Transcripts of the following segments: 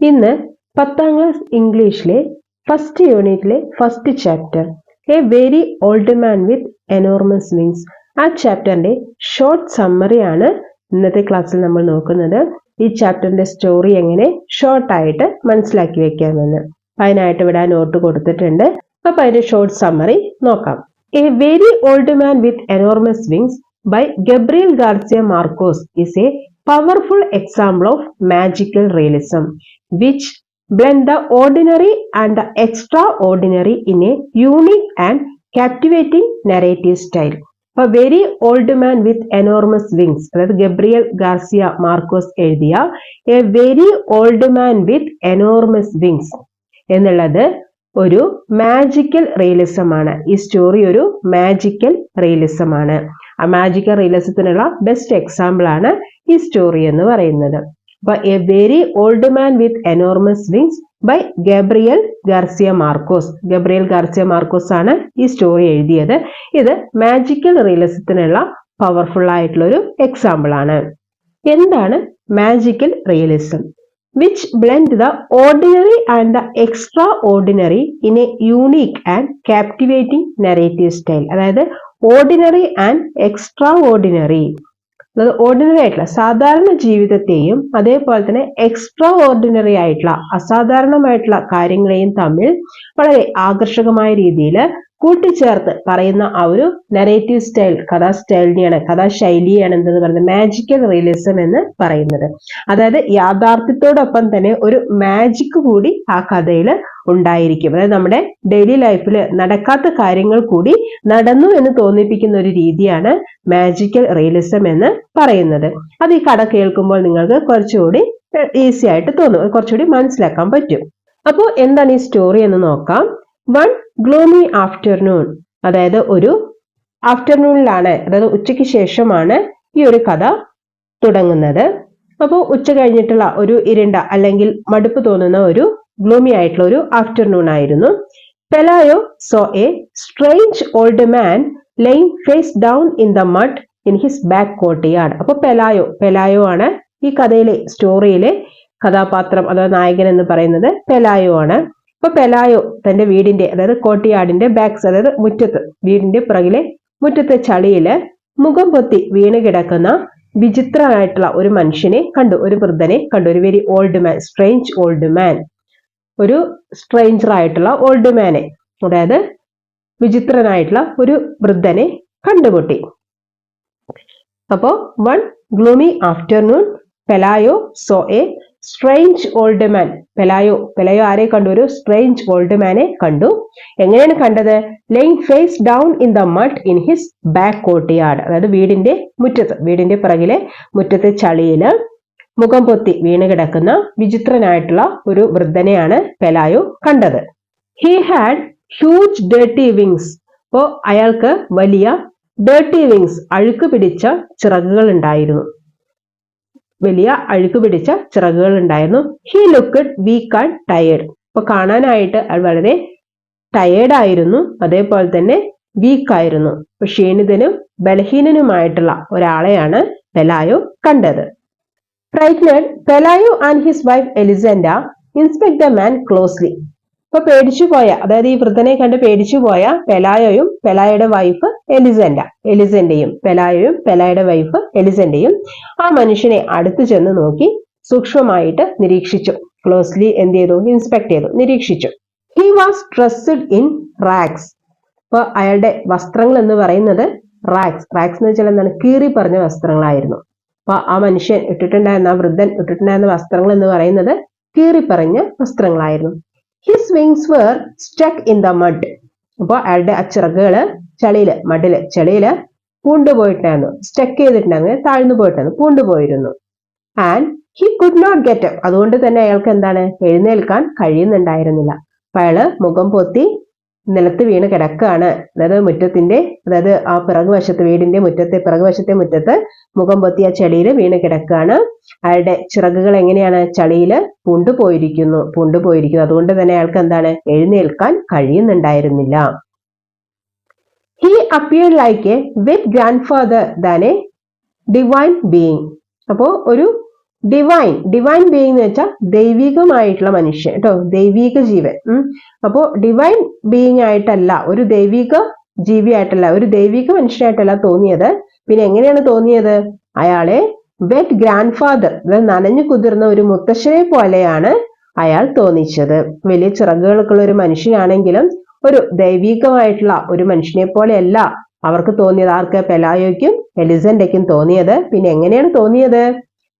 ഇന്ന് 10ാം ക്ലാസ് ഇംഗ്ലീഷിലെ ഫസ്റ്റ് യൂണിറ്റിലെ first chapter A very old man with enormous wings, ആ ചാപ്റ്ററിന്റെ ഷോർട്ട് സമ്മറി ആണ് ഇന്നത്തെ ക്ലാസ്സിൽ നമ്മൾ നോക്കുന്നത്. ഈ ചാപ്റ്ററിന്റെ സ്റ്റോറി എങ്ങനെ ഷോർട്ടായിട്ട് മനസ്സിലാക്കി വെക്കാമെന്ന്. അതിനായിട്ട് ഇവിടെ നോട്ട് കൊടുത്തിട്ടുണ്ട്. അപ്പൊ അതിന്റെ ഷോർട്ട് സമ്മറി നോക്കാം. A very old man with enormous wings by Gabriel Garcia Marquez is a powerful example of magical realism, which blend the ordinary and the extraordinary in a unique and captivating narrative style. A very old man with enormous wings, അതായത് Gabriel Garcia Markose എഴുതിയ A very old man with enormous wings എന്നുള്ളത് ഒരു magical realism ആണ്. ഈ story ഒരു magical realism ആണ്. ആ magical റിയലിസത്തിനുള്ള best example ആണ് ഈ സ്റ്റോറി എന്ന് പറയുന്നത്. അപ്പൊ a very old man with enormous wings by Gabriel Garcia Marquez. Gabriel Garcia Marquez ആണ് ഈ സ്റ്റോറി എഴുതിയത്. ഇത് മാജിക്കൽ റിയലിസത്തിനുള്ള പവർഫുൾ ആയിട്ടുള്ള ഒരു എക്സാമ്പിൾ ആണ്. എന്താണ് magical realism? which blend the ordinary and the extraordinary in a unique and captivating narrative style. അതായത് ordinary and extra ordinary, ordinary ആയിട്ടുള്ള സാധാരണ ജീവിതത്തെയും അതേപോലെ തന്നെ എക്സ്ട്രാ ഓർഡിനറി ആയിട്ടുള്ള അസാധാരണമായിട്ടുള്ള കാര്യങ്ങളെയും തമ്മിൽ വളരെ ആകർഷകമായ രീതിയിൽ കൂട്ടിച്ചേർത്ത് പറയുന്ന ആ ഒരു നരേറ്റീവ് സ്റ്റൈൽ, കഥാശൈലിയാണ് എന്തെന്ന് പറയുന്നത് മാജിക്കൽ റിയലിസം എന്ന് പറയുന്നത്. അതായത് യാഥാർത്ഥ്യത്തോടൊപ്പം തന്നെ ഒരു മാജിക് കൂടി ആ കഥയിൽ ഉണ്ടായിരിക്കും. അതായത് നമ്മുടെ ഡെയിലി ലൈഫിൽ നടക്കാത്ത കാര്യങ്ങൾ കൂടി നടന്നു എന്ന് തോന്നിപ്പിക്കുന്ന ഒരു രീതിയാണ് മാജിക്കൽ റിയലിസം എന്ന് പറയുന്നത്. അത് ഈ കഥ കേൾക്കുമ്പോൾ നിങ്ങൾക്ക് കുറച്ചുകൂടി ഈസി ആയിട്ട് തോന്നും, കുറച്ചുകൂടി മനസ്സിലാക്കാൻ പറ്റും. അപ്പോൾ എന്താണ് ഈ സ്റ്റോറി എന്ന് നോക്കാം. വൺ ഗ്ലൂമി ആഫ്റ്റർനൂൺ, അതായത് ഒരു ആഫ്റ്റർനൂണിലാണ്, അതായത് ഉച്ചയ്ക്ക് ശേഷമാണ് ഈ ഒരു കഥ തുടങ്ങുന്നത്. അപ്പോൾ ഉച്ച കഴിഞ്ഞിട്ടുള്ള ഒരു ഇരുണ്ട അല്ലെങ്കിൽ മടുപ്പ് തോന്നുന്ന ഒരു ഗ്ലൂമി ആയിട്ടുള്ള ഒരു ആഫ്റ്റർനൂൺ ആയിരുന്നു. Pelayo saw a strange old man lying face down in the mud in his back courtyard. അപ്പൊ പെലായോ ആണ് ഈ കഥയിലെ സ്റ്റോറിയിലെ കഥാപാത്രം, അതായത് നായകൻ എന്ന് പറയുന്നത് പെലായോ ആണ്. അപ്പൊ പെലായോ തന്റെ വീടിന്റെ, അതായത് കോർട്ട്യാർഡിന്റെ ബാക്സ്, അതായത് മുറ്റത്ത്, വീടിന്റെ പുറകിലെ മുറ്റത്തെ ചളിയില് മുഖം പൊത്തി വീണ് കിടക്കുന്ന വിചിത്രനായിട്ടുള്ള ഒരു മനുഷ്യനെ കണ്ടു, ഒരു വൃദ്ധനെ കണ്ടു. ഒരു വെരി ഓൾഡ് മാൻ, സ്ട്രേഞ്ച് ഓൾഡ് മാൻ, ഒരു സ്ട്രേഞ്ചർ ആയിട്ടുള്ള ഓൾഡ് മാനെ, അതായത് വിചിത്രനായിട്ടുള്ള ഒരു വൃദ്ധനെ കണ്ടുമുട്ടി. അപ്പോ one gloomy afternoon Pelayo saw a strange old man. Pelayo ആരെ കണ്ടു? ഒരു സ്ട്രേഞ്ച് ഓൾഡ് മാനെ കണ്ടു. എങ്ങനെയാണ് കണ്ടത്? Lying face down in the mud in his back courtyard, അതായത് വീടിന്റെ മുറ്റത്ത്, വീടിന്റെ പിറകിലെ മുറ്റത്തെ ചളിയില് മുഖം പൊത്തി വീണ് കിടക്കുന്ന വിചിത്രനായിട്ടുള്ള ഒരു വൃദ്ധനെയാണ് പെലായോ കണ്ടത്. He had huge dirty wings. അപ്പോ അയാൾക്ക് വലിയ ഡേർട്ടി വിങ്സ്, അഴുക്ക് പിടിച്ച ചിറകുകൾ ഉണ്ടായിരുന്നു. വലിയ അഴുക്ക് പിടിച്ച ചിറകുകൾ ഉണ്ടായിരുന്നു. He looked weak and tired. അപ്പൊ കാണാനായിട്ട് അയാൾ വളരെ ടയേർഡ് ആയിരുന്നു, അതേപോലെ തന്നെ വീക്ക് ആയിരുന്നു. ക്ഷീണിതനും ബലഹീനനുമായിട്ടുള്ള ഒരാളെയാണ് പെലായോ കണ്ടത്. Frightened Pelayo and his wife Elisenda inspect the man closely. അപ്പൊ പേടിച്ചുപോയ, അതായത് ഈ വൃദ്ധനെ കണ്ട് പേടിച്ചുപോയ പെലായോയും പെലായുടെ വൈഫ് എലിസൻഡയും പെലായുടെ വൈഫ് എലിസൻഡയും ആ മനുഷ്യനെ അടുത്തു ചെന്ന് നോക്കി സൂക്ഷ്മമായിട്ട് നിരീക്ഷിച്ചു. ക്ലോസ്ലി എന്ത് ചെയ്തു? ഇൻസ്പെക്ട് ചെയ്തു, നിരീക്ഷിച്ചു. He was dressed in rags. അപ്പൊ അയാളുടെ വസ്ത്രങ്ങൾ എന്ന് പറയുന്നത് റാഗ്സ് എന്ന് വെച്ചാൽ എന്താണ്? കീറി പറഞ്ഞ വസ്ത്രങ്ങളായിരുന്നു. അപ്പൊ ആ മനുഷ്യൻ ഇട്ടിട്ടുണ്ടായിരുന്ന, ആ വൃദ്ധൻ ഇട്ടിട്ടുണ്ടായിരുന്ന വസ്ത്രങ്ങൾ എന്ന് പറയുന്നത് കീറി പറഞ്ഞ വസ്ത്രങ്ങളായിരുന്നു. His wings were stuck in the mud. അപ്പൊ അയാളുടെ ആ ചിറകുകള് ചെളിയില് പൂണ്ടുപോയിട്ടായിരുന്നു, സ്റ്റക്ക് ചെയ്തിട്ടുണ്ടായിരുന്നു, താഴ്ന്നു പോയിട്ടായിരുന്നു, പൂണ്ടുപോയിരുന്നു. And he could not get up. അതുകൊണ്ട് തന്നെ അയാൾക്ക് എന്താണ്? എഴുന്നേൽക്കാൻ കഴിയുന്നുണ്ടായിരുന്നില്ല. അപ്പൊ അയാള് മുഖം പൊത്തി നിലത്ത് വീണ് കിടക്കുകയാണ്. അതായത് ആ പിറകുവശത്ത്, വീടിന്റെ പിറകുവശത്തെ മുറ്റത്ത് മുഖം പൊത്തി ആ ചെളിയിൽ വീണ് കിടക്കുകയാണ്. അയാളുടെ ചിറകുകൾ എങ്ങനെയാണ്? ചളിയില് പൂണ്ടുപോയിരിക്കുന്നു. അതുകൊണ്ട് തന്നെ അയാൾക്ക് എന്താണ്? എഴുന്നേൽക്കാൻ കഴിയുന്നുണ്ടായിരുന്നില്ല. He appeared like a wet grandfather than a divine being. അപ്പോ ഒരു ഡിവൈൻ ബീയിങ് എന്ന് വെച്ചാൽ ദൈവികമായിട്ടുള്ള മനുഷ്യൻ കേട്ടോ, ദൈവിക ജീവൻ. അപ്പോ ഡിവൈൻ ബീയിങ് ആയിട്ടല്ല, ഒരു ദൈവിക ജീവിയായിട്ടല്ല, ഒരു ദൈവിക മനുഷ്യനായിട്ടല്ല തോന്നിയത്. പിന്നെ എങ്ങനെയാണ് തോന്നിയത്? അയാളെ വെറ്റ് ഗ്രാൻഡ് ഫാദർ, നനഞ്ഞു കുതിർന്ന ഒരു മുത്തശ്ശനെ പോലെയാണ് അയാൾ തോന്നിച്ചത്. വലിയ ചിറകുകൾക്കുള്ള ഒരു മനുഷ്യനാണെങ്കിലും ഒരു ദൈവികമായിട്ടുള്ള ഒരു മനുഷ്യനെ പോലെയല്ല അവർക്ക് തോന്നിയത്. ആർക്ക്? പെലായോയ്ക്കും എലിസണ്ടയ്ക്കും തോന്നിയത്. പിന്നെ എങ്ങനെയാണ് തോന്നിയത്?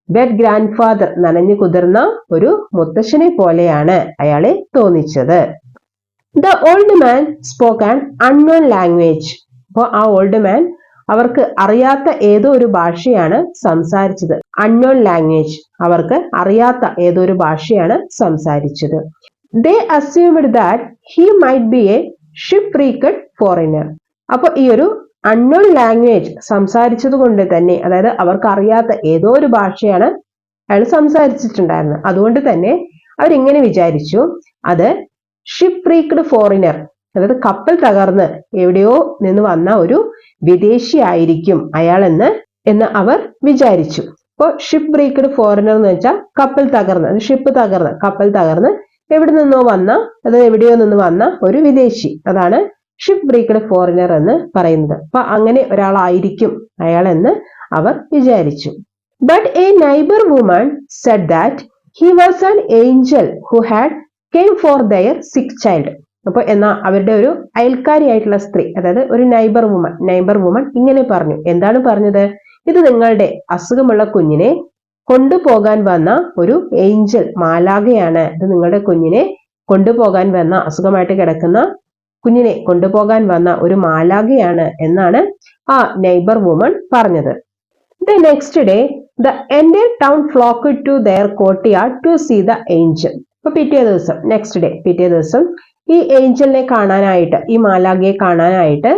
വെറ്റ് ഗ്രാൻഡ് ഫാദർ, നനഞ്ഞു കുതിർന്ന ഒരു മുത്തശ്ശനെ പോലെയാണ് അയാളെ തോന്നിച്ചത്. The old man spoke an unknown language. അപ്പോൾ ആ ഓൾഡ് മാൻ അവർക്ക് അറിയാത്ത ഏതോ ഒരു ഭാഷയാണ് സംസാരിച്ചത്. അൺനോൺ ലാംഗ്വേജ്, അവർക്ക് അറിയാത്ത ഏതോ ഒരു ഭാഷയാണ് സംസാരിച്ചത്. They assumed that he might be a shipwrecked foreigner. അപ്പൊ ഈ ഒരു അൺനോൺ ലാംഗ്വേജ് സംസാരിച്ചത് കൊണ്ട് തന്നെ, അതായത് അവർക്ക് അറിയാത്ത ഏതോ ഒരു ഭാഷയാണ് അയാൾ സംസാരിച്ചിട്ടുണ്ടായിരുന്നത്. അതുകൊണ്ട് തന്നെ അവരിങ്ങനെ വിചാരിച്ചു, അത് ഷിപ്പ്രീക്ഡ് ഫോറിനർ, അതായത് കപ്പൽ തകർന്ന് എവിടെയോ നിന്ന് വന്ന ഒരു വിദേശി ആയിരിക്കും അയാൾ എന്ന് അവർ വിചാരിച്ചു. അപ്പോൾ ഷിപ്പ് ബ്രേക്ക്ഡ് ഫോറിനർ എന്ന് വെച്ചാൽ കപ്പൽ തകർന്ന്, ഷിപ്പ് തകർന്ന്, കപ്പൽ തകർന്ന് എവിടെ നിന്നോ വന്ന, അതായത് എവിടെയോ നിന്ന് വന്ന ഒരു വിദേശി, അതാണ് ഷിപ്പ് ബ്രേക്ക്ഡ് ഫോറിനർ എന്ന് പറയുന്നത്. അപ്പൊ അങ്ങനെ ഒരാളായിരിക്കും അയാൾ എന്ന് അവർ വിചാരിച്ചു. But A neighbour woman said that he was an Angel who had came for their സിക്ക് ചൈൽഡ്. അപ്പൊ എന്നാ അവരുടെ ഒരു അയൽക്കാരിയായിട്ടുള്ള സ്ത്രീ, അതായത് ഒരു നൈബർ വുമൺ ഇങ്ങനെ പറഞ്ഞു. എന്താണ് പറഞ്ഞത്? ഇത് നിങ്ങളുടെ അസുഖമുള്ള കുഞ്ഞിനെ കൊണ്ടുപോകാൻ വന്ന ഒരു ഏഞ്ചൽ, മാലാഖയാണ്. ഇത് നിങ്ങളുടെ കുഞ്ഞിനെ കൊണ്ടുപോകാൻ വന്ന, അസുഖമായിട്ട് കിടക്കുന്ന കുഞ്ഞിനെ കൊണ്ടുപോകാൻ വന്ന ഒരു മാലാഖയാണ് എന്നാണ് ആ നൈബർ വുമൺ പറഞ്ഞത്. The next day the entire town flocked to their courtyard to see the angel. അപ്പൊ പിറ്റേ ദിവസം ഈ ഏഞ്ചലിനെ കാണാനായിട്ട്, ഈ മാലാഖയെ കാണാനായിട്ട്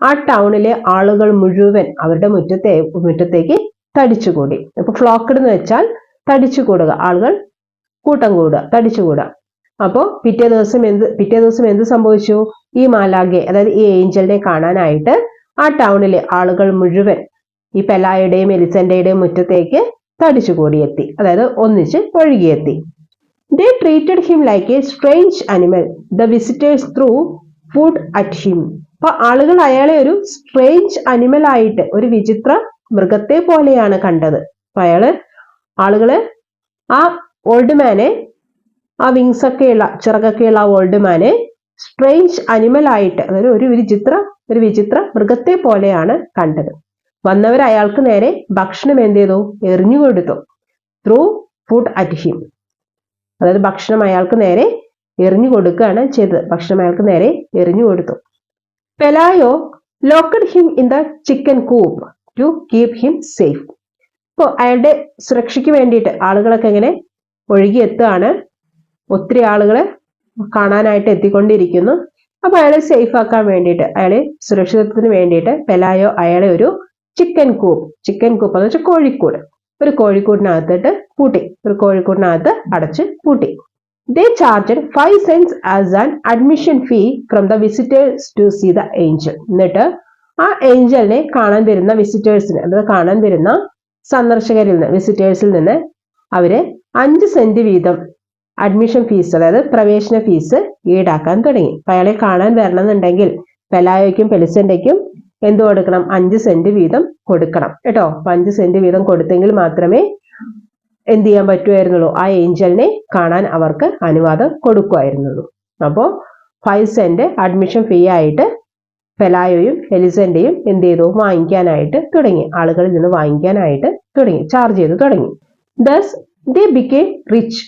ആ ടൗണിലെ ആളുകൾ മുഴുവൻ അവരുടെ മുറ്റത്തേക്ക് തടിച്ചുകൂടി. അപ്പൊ ഫ്ലോക്ക്ഡ് എന്ന് വെച്ചാൽ തടിച്ചുകൂടുക, ആളുകൾ കൂട്ടം കൂടുക, തടിച്ചുകൂടുക. അപ്പോ പിറ്റേ ദിവസം എന്ത് സംഭവിച്ചു? ഈ മാലാഖയെ, അതായത് ഈ ഏഞ്ചലിനെ കാണാനായിട്ട് ആ ടൗണിലെ ആളുകൾ മുഴുവൻ ഈ പെലായുടെയും എലിസണ്ടയുടെയും മുറ്റത്തേക്ക് തടിച്ചുകൂടിയെത്തി, അതായത് ഒന്നിച്ച് ഒഴുകിയെത്തി. They treated him like a strange animal. The visitors threw food at him. അപ്പൊ ആളുകൾ അയാളെ ഒരു സ്ട്രേഞ്ച് അനിമൽ ആയിട്ട്, ഒരു വിചിത്ര മൃഗത്തെ പോലെയാണ് കണ്ടത്. അപ്പൊ ആളുകള് ആ ഓൾഡ് മാനെ, ആ വിങ്സ് ഒക്കെയുള്ള, ചിറകൊക്കെയുള്ള ആ ഓൾഡ് മാനെ സ്ട്രേഞ്ച് അനിമൽ ആയിട്ട്, അതായത് ഒരു വിചിത്ര മൃഗത്തെ പോലെയാണ് കണ്ടത്. വന്നവർ അയാൾക്ക് നേരെ ഭക്ഷണം എന്ത് ചെയ്തു? എറിഞ്ഞു കൊടുത്തു. ത്രൂ ഫുഡ് അറ്റ് ഹിം, അതായത് ഭക്ഷണം അയാൾക്ക് നേരെ എറിഞ്ഞു കൊടുക്കുകയാണ് ചെയ്തത്. ഭക്ഷണം അയാൾക്ക് നേരെ എറിഞ്ഞു കൊടുത്തു. Pelayo locked him in the chicken coop to keep him safe. ഇപ്പോൾ അയാളുടെ സുരക്ഷയ്ക്ക് വേണ്ടിയിട്ട് ആളുകളൊക്കെ ഇങ്ങനെ ഒഴുകിയെത്തുകയാണ്. ഒത്തിരി ആളുകളെ കാണാനായിട്ട് എത്തിക്കൊണ്ടിരിക്കുന്നു. അപ്പൊ അയാളെ സേഫ് ആക്കാൻ വേണ്ടിയിട്ട്, അയാളെ സുരക്ഷിതത്വത്തിന് വേണ്ടിയിട്ട് പെലായോ അയാളെ ഒരു ചിക്കൻ കൂപ്പ് എന്ന് വെച്ചാൽ കോഴിക്കൂട്, ഒരു കോഴിക്കൂടിനകത്ത് അടച്ച് പൂട്ടി. They charged 5 cents as an admission fee from the visitors to see the angel. എന്നിട്ട് ആ ഏഞ്ചലിനെ കാണാൻ വരുന്ന വിസിറ്റേഴ്സിന്, അതായത് കാണാൻ വരുന്ന വിസിറ്റേഴ്സിൽ നിന്ന് അവര് 5 സെന്റ് വീതം അഡ്മിഷൻ ഫീസ്, അതായത് പ്രവേശന ഫീസ് ഈടാക്കാൻ തുടങ്ങി. അയാളെ കാണാൻ വരണമെന്നുണ്ടെങ്കിൽ പെലായോയ്ക്കും പെലിസണ്ടയ്ക്കും എന്ത് കൊടുക്കണം? 5 സെന്റ് വീതം കൊടുക്കണം കേട്ടോ. 5 സെന്റ് വീതം കൊടുത്തെങ്കിൽ മാത്രമേ എന്ത് ചെയ്യാൻ പറ്റുമായിരുന്നുള്ളൂ? ആ ഏഞ്ചലിനെ കാണാൻ അവർക്ക് അനുവാദം കൊടുക്കുമായിരുന്നുള്ളൂ. അപ്പോൾ 5 സെന്റ് അഡ്മിഷൻ ഫീ ആയിട്ട് പെലായോയും എലിസണ്ടയും എന്ത് ചെയ്തു? വാങ്ങിക്കാനായിട്ട് തുടങ്ങി, ആളുകളിൽ നിന്ന് വാങ്ങിക്കാനായിട്ട് തുടങ്ങി, ചാർജ് ചെയ്ത് തുടങ്ങി. Thus they became rich,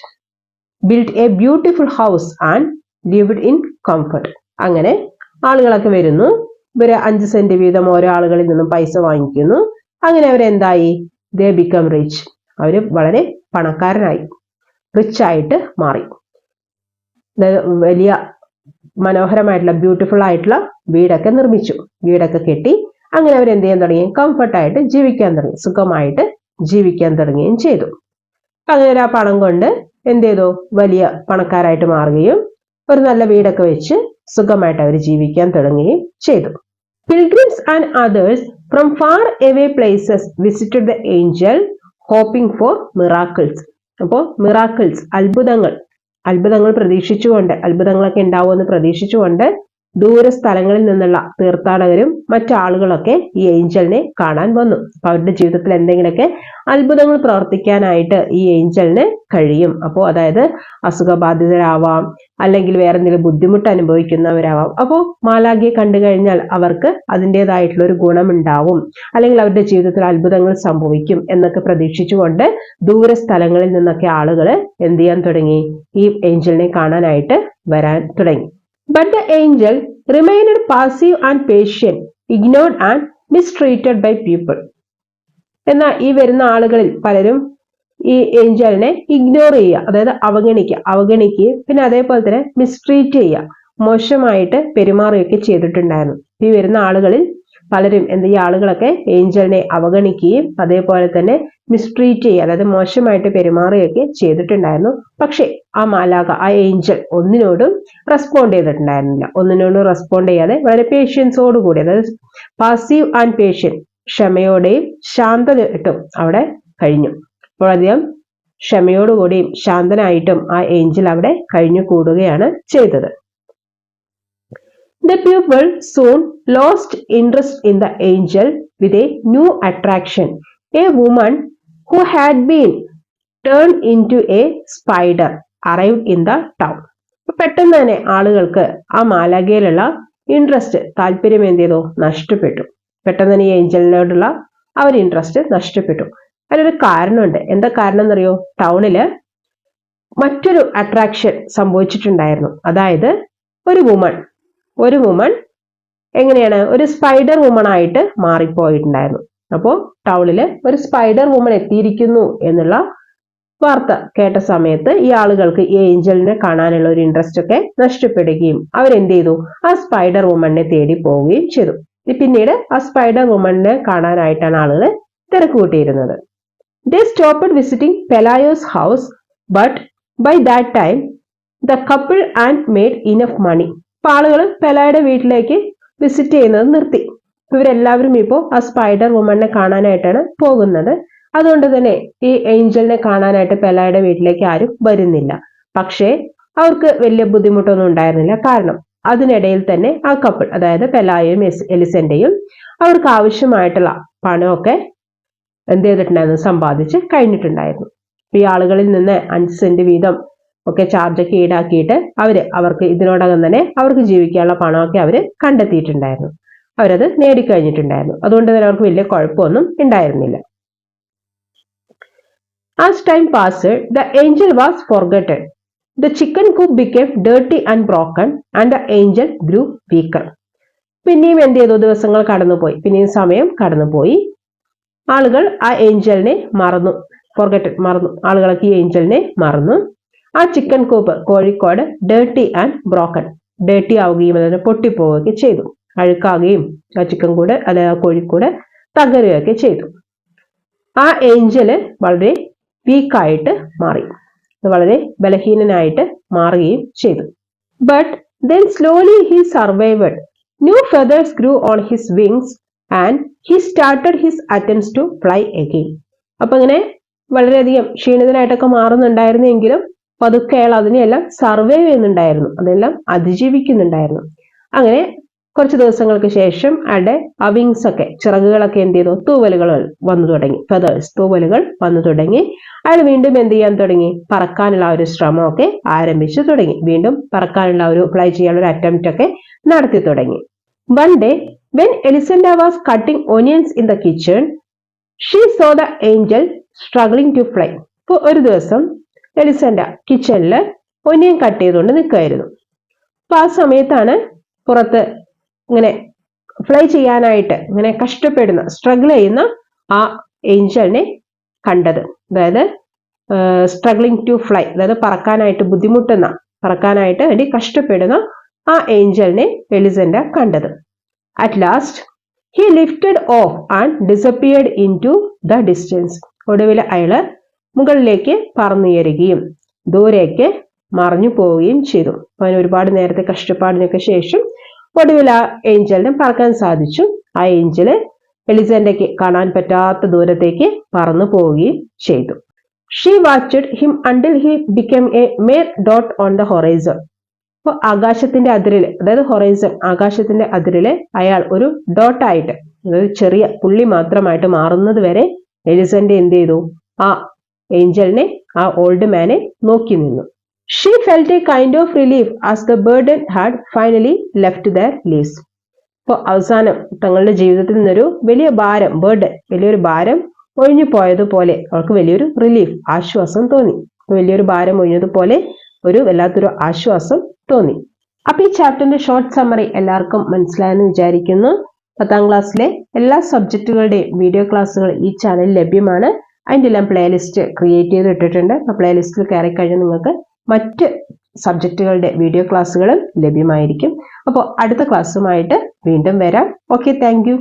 built a beautiful house and lived in comfort. അങ്ങനെ ആളുകളൊക്കെ വരുന്നു, ഇവര് 5 സെന്റ് വീതം ഓരോ ആളുകളിൽ നിന്നും പൈസ വാങ്ങിക്കുന്നു. അങ്ങനെ അവരെന്തായി? ദേ ബിക്കം റിച്ച്, അവര് വളരെ പണക്കാരനായി, റിച്ച് ആയിട്ട് മാറി. വലിയ മനോഹരമായിട്ടുള്ള ബ്യൂട്ടിഫുൾ ആയിട്ടുള്ള വീടൊക്കെ നിർമ്മിച്ചു, വീടൊക്കെ കെട്ടി. അങ്ങനെ അവരെന്ത് ചെയ്യാൻ തുടങ്ങി? കംഫർട്ടായിട്ട് ജീവിക്കാൻ തുടങ്ങി, സുഖമായിട്ട് ജീവിക്കാൻ തുടങ്ങുകയും ചെയ്തു. അങ്ങനെ ആ പണം കൊണ്ട് എന്ത് ചെയ്തു? വലിയ പണക്കാരായിട്ട് മാറുകയും ഒരു നല്ല വീടൊക്കെ വെച്ച് സുഖമായിട്ട് അവർ ജീവിക്കാൻ തുടങ്ങുകയും ചെയ്തു. Pilgrims and others from far away places visited the angel hoping for miracles. അപ്പോൾ മിറാക്കിൾസ്, അത്ഭുതങ്ങൾ പ്രതീക്ഷിച്ചുകൊണ്ട്, അത്ഭുതങ്ങളൊക്കെ ഉണ്ടാവുമെന്ന് പ്രതീക്ഷിച്ചുകൊണ്ട് ദൂര സ്ഥലങ്ങളിൽ നിന്നുള്ള തീർത്ഥാടകരും മറ്റാളുകളൊക്കെ ഈ ഏഞ്ചലിനെ കാണാൻ വന്നു. അപ്പൊ അവരുടെ ജീവിതത്തിൽ എന്തെങ്കിലുമൊക്കെ അത്ഭുതങ്ങൾ പ്രവർത്തിക്കാനായിട്ട് ഈ ഏഞ്ചലിന് കഴിയും. അപ്പോൾ അതായത് അസുഖബാധിതരാവാം, അല്ലെങ്കിൽ വേറെ എന്തെങ്കിലും ബുദ്ധിമുട്ട് അനുഭവിക്കുന്നവരാവാം. അപ്പോൾ മാലാഖയെ കണ്ടു കഴിഞ്ഞാൽ അവർക്ക് അതിൻ്റെതായിട്ടുള്ള ഒരു ഗുണമുണ്ടാവും, അല്ലെങ്കിൽ അവരുടെ ജീവിതത്തിൽ അത്ഭുതങ്ങൾ സംഭവിക്കും എന്നൊക്കെ പ്രതീക്ഷിച്ചുകൊണ്ട് ദൂര സ്ഥലങ്ങളിൽ നിന്നൊക്കെ ആളുകൾ എന്ത് ചെയ്യാൻ തുടങ്ങി? ഈ ഏഞ്ചലിനെ കാണാനായിട്ട് വരാൻ തുടങ്ങി. But the angel remained passive and patient, ignored and mistreated by people. എന്നാൽ ഈ വരുന്ന ആളുകളിൽ പലരും ഈ ഏഞ്ചലിനെ ഇഗ്നോർ ചെയ്യുക, അതായത് അവഗണിക്കുകയും പിന്നെ അതേപോലെ തന്നെ മിസ്ട്രീറ്റ് ചെയ്യുക, മോശമായിട്ട് പെരുമാറുകയൊക്കെ ചെയ്തിട്ടുണ്ടായിരുന്നു. ഈ വരുന്ന ആളുകളിൽ പലരും ഈ ആളുകളൊക്കെ ഏഞ്ചലിനെ അവഗണിക്കുകയും അതേപോലെ തന്നെ മിസ്ട്രീറ്റ് ചെയ്യുക, അതായത് മോശമായിട്ട് പെരുമാറുകയൊക്കെ ചെയ്തിട്ടുണ്ടായിരുന്നു. പക്ഷെ ആ മാലാഖ, ആ ഏഞ്ചൽ ഒന്നിനോടും റെസ്പോണ്ട് ചെയ്തിട്ടുണ്ടായിരുന്നില്ല. ഒന്നിനോടും റെസ്പോണ്ട് ചെയ്യാതെ വളരെ പേഷ്യൻസോട് കൂടി, അതായത് പാസീവ് ആൻഡ് പേഷ്യന്റ്, ക്ഷമയോടെയും ശാന്തതയായിട്ടും അവിടെ കഴിഞ്ഞു. അപ്പോൾ അധികം ക്ഷമയോടുകൂടിയും ശാന്തനായിട്ടും ആ ഏഞ്ചൽ അവിടെ കഴിഞ്ഞു കൂടുകയാണ് ചെയ്തത്. The people soon lost interest in the angel with a new attraction. A woman who had been turned into a spider arrived in the town. പെട്ടെന്ന് തന്നെ ആളുകൾക്ക് ആ മാലാഖയിലുള്ള ഇൻട്രസ്റ്റ്, താല്പര്യം എന്ത് ചെയ്തു? നഷ്ടപ്പെട്ടു. പെട്ടെന്ന് തന്നെ ഈ ഏഞ്ചലിനോടുള്ള ആ ഒരു ഇൻട്രസ്റ്റ് നഷ്ടപ്പെട്ടു. അതിനൊരു കാരണമുണ്ട്. എന്താ കാരണം എന്നറിയോ? ടൗണില് മറ്റൊരു അട്രാക്ഷൻ സംഭവിച്ചിട്ടുണ്ടായിരുന്നു. അതായത് ഒരു വുമൺ എങ്ങനെയാണ്? ഒരു സ്പൈഡർ വുമൺ ആയിട്ട് മാറിപ്പോയിട്ടുണ്ടായിരുന്നു. അപ്പോൾ ടൗണില് ഒരു സ്പൈഡർ വുമൺ എത്തിയിരിക്കുന്നു എന്നുള്ള വാർത്ത കേട്ട സമയത്ത് ഈ ആളുകൾക്ക് ഈ ഏഞ്ചലിനെ കാണാനുള്ള ഒരു ഇൻട്രസ്റ്റ് ഒക്കെ നഷ്ടപ്പെടുകയും അവരെന്ത് ചെയ്തു? ആ സ്പൈഡർ വുമണിനെ തേടി പോവുകയും ചെയ്തു. പിന്നീട് ആ സ്പൈഡർ വുമണിനെ കാണാനായിട്ടാണ് ആളുകൾ തിരക്ക് കൂട്ടിയിരുന്നത്. They stopped visiting Pelayo's house, but by that time the couple and made enough money. ആളുകൾ പെലായുടെ വീട്ടിലേക്ക് വിസിറ്റ് ചെയ്യുന്നത് നിർത്തി. ഇവരെല്ലാവരും ഇപ്പോൾ ആ സ്പൈഡർ വുമണിനെ കാണാനായിട്ടാണ് പോകുന്നത്. അതുകൊണ്ട് തന്നെ ഈ ഏഞ്ചലിനെ കാണാനായിട്ട് പെലായുടെ വീട്ടിലേക്ക് ആരും വരുന്നില്ല. പക്ഷേ അവർക്ക് വലിയ ബുദ്ധിമുട്ടൊന്നും ഉണ്ടായിരുന്നില്ല. കാരണം അതിനിടയിൽ തന്നെ ആ കപ്പിൾ, അതായത് പെലായും എലിസന്റെയും അവർക്ക് ആവശ്യമായിട്ടുള്ള പണമൊക്കെ എന്ത് ചെയ്തിട്ടുണ്ടായിരുന്നു? സമ്പാദിച്ച് കഴിഞ്ഞിട്ടുണ്ടായിരുന്നു. ഈ ആളുകളിൽ നിന്ന് 5 സെന്റ് വീതം ഒക്കെ ചാർജൊക്കെ ഈടാക്കിയിട്ട് അവർക്ക് ഇതിനോടകം തന്നെ അവർക്ക് ജീവിക്കാനുള്ള പണമൊക്കെ അവർ കണ്ടെത്തിയിട്ടുണ്ടായിരുന്നു. അവരത് നേടിക്കഴിഞ്ഞിട്ടുണ്ടായിരുന്നു. അതുകൊണ്ട് തന്നെ അവർക്ക് വലിയ കുഴപ്പമൊന്നും ഉണ്ടായിരുന്നില്ല. As time passed, the angel was forgotten. The chicken coop became dirty and broken, and the angel grew weaker. പിന്നെയും എന്ത് ചെയ്തു? ദിവസങ്ങൾ കടന്നുപോയി, പിന്നെയും സമയം കടന്നുപോയി. ആളുകൾ ആ ഏഞ്ചലിനെ മറന്നു. ആളുകളൊക്കെ ഈ ഏഞ്ചലിനെ മറന്നു. ആ ചിക്കൻ കൂപ്പ്, കോഴിക്കോട്, ഡേർട്ടി ആൻഡ് ബ്രോക്കൺ, ഡേർട്ടി ആവുകയും അതിന് പൊട്ടിപ്പോവുകയൊക്കെ ചെയ്തു. അഴുക്കാകുകയും ആ ചിക്കൻ കൂട്, അതായത് ആ കോഴിക്കൂട് തകരുകയൊക്കെ ചെയ്തു. ആ ഏഞ്ചല് വളരെ വീക്കായിട്ട് മാറി, വളരെ ബലഹീനനായിട്ട് മാറുകയും ചെയ്തു. But then slowly he survived. New feathers grew on his wings and he started his attempts to fly again. അപ്പൊ ഇങ്ങനെ വളരെയധികം ക്ഷീണിതനായിട്ടൊക്കെ മാറുന്നുണ്ടായിരുന്നെങ്കിലും പതുക്കെ അയാൾ അതിനെയെല്ലാം സർവൈവ് ചെയ്യുന്നുണ്ടായിരുന്നു, അതെല്ലാം അതിജീവിക്കുന്നുണ്ടായിരുന്നു. അങ്ങനെ കുറച്ച് ദിവസങ്ങൾക്ക് ശേഷം അയാളുടെ ആ വിങ്സ് ഒക്കെ, ചിറകുകളൊക്കെ എന്ത് ചെയ്തു? തൂവലുകൾ വന്നു തുടങ്ങി, ഫെദേഴ്സ്, തൂവലുകൾ വന്നു തുടങ്ങി. അയാൾ വീണ്ടും എന്ത് ചെയ്യാൻ തുടങ്ങി? പറക്കാനുള്ള ഒരു ശ്രമമൊക്കെ ആരംഭിച്ചു തുടങ്ങി. വീണ്ടും പറക്കാനുള്ള ഒരു ഫ്ലൈ ചെയ്യാനുള്ള ഒരു അറ്റംപ്റ്റ് ഒക്കെ നടത്തി തുടങ്ങി. One day when Elisenda was cutting onions in the kitchen, she saw the angel struggling to fly. അപ്പോൾ ഒരു ദിവസം എലിസെൻഡ കിച്ചണിൽ ഒനിയൻ കട്ട് ചെയ്തുകൊണ്ട് നിൽക്കുകയായിരുന്നു. അപ്പൊ ആ സമയത്താണ് പുറത്ത് ഇങ്ങനെ ഫ്ലൈ ചെയ്യാനായിട്ട് ഇങ്ങനെ കഷ്ടപ്പെടുന്ന, സ്ട്രഗിൾ ചെയ്യുന്ന ആ ഏഞ്ചലിനെ കണ്ടത്. അതായത് സ്ട്രഗ്ലിംഗ് ടു ഫ്ലൈ, അതായത് പറക്കാനായിട്ട് വേണ്ടി കഷ്ടപ്പെടുന്ന ആ ഏഞ്ചലിനെ എലിസെൻഡ കണ്ടത്. At last, he lifted off and disappeared into the distance. ഒടുവിൽ അയാള് മുകളിലേക്ക് പറന്നുയരുകയും ദൂരേക്ക് മറഞ്ഞു പോവുകയും ചെയ്തു. അവന് ഒരുപാട് നേരത്തെ കഷ്ടപ്പാടിനൊക്കെ ശേഷം ഒടുവിൽ ആ ഏഞ്ചലിനെ പറക്കാൻ സാധിച്ചു. ആ ഏഞ്ചല് എലിസബറ്റയ്ക്ക് കാണാൻ പറ്റാത്ത ദൂരത്തേക്ക് പറന്നു പോവുകയും ചെയ്തു. She watched him until he become A Mar dot on the horizon. അപ്പൊ ആകാശത്തിന്റെ അതിരില്, അതായത് ഹൊറൈസൺ, ആകാശത്തിന്റെ അതിരില് അയാൾ ഒരു ഡോട്ടായിട്ട്, അതായത് ചെറിയ പുള്ളി മാത്രമായിട്ട് മാറുന്നത് വരെ എലിസബറ്റ് എന്ത് ചെയ്തു? ആ ഏഞ്ചലിനെ, ആ ഓൾഡ് മാനെ നോക്കി നിന്നു. She felt A kind of relief as the burden had finally left there leaves. അപ്പോൾ അവസാനം തങ്ങളുടെ ജീവിതത്തിൽ നിന്നൊരു വലിയ ഭാരം, ബർഡൻ, വലിയൊരു ഭാരം ഒഴിഞ്ഞു പോയതുപോലെ അവൾക്ക് വലിയൊരു റിലീഫ്, ആശ്വാസം തോന്നി. വലിയൊരു ഭാരം ഒഴിഞ്ഞതുപോലെ ഒരു വല്ലാത്തൊരു ആശ്വാസം തോന്നി. അപ്പൊ ഈ ചാപ്റ്ററിന്റെ ഷോർട്ട് സമ്മറി എല്ലാവർക്കും മനസ്സിലായെന്ന് വിചാരിക്കുന്നു. 10ാം ക്ലാസ്സിലെ എല്ലാ സബ്ജക്റ്റുകളുടെയും വീഡിയോ ക്ലാസ്സുകൾ ഈ ചാനലിൽ ലഭ്യമാണ്. അതിൻ്റെ എല്ലാം പ്ലേലിസ്റ്റ് ക്രിയേറ്റ് ചെയ്ത് ഇട്ടിട്ടുണ്ട്. ആ പ്ലേലിസ്റ്റിൽ കയറി കഴിഞ്ഞാൽ നിങ്ങൾക്ക് മറ്റ് സബ്ജക്റ്റുകളുടെ വീഡിയോ ക്ലാസ്സുകളും ലഭ്യമായിരിക്കും. അപ്പോൾ അടുത്ത ക്ലാസ്സുമായിട്ട് വീണ്ടും വരാം. Okay, thank you.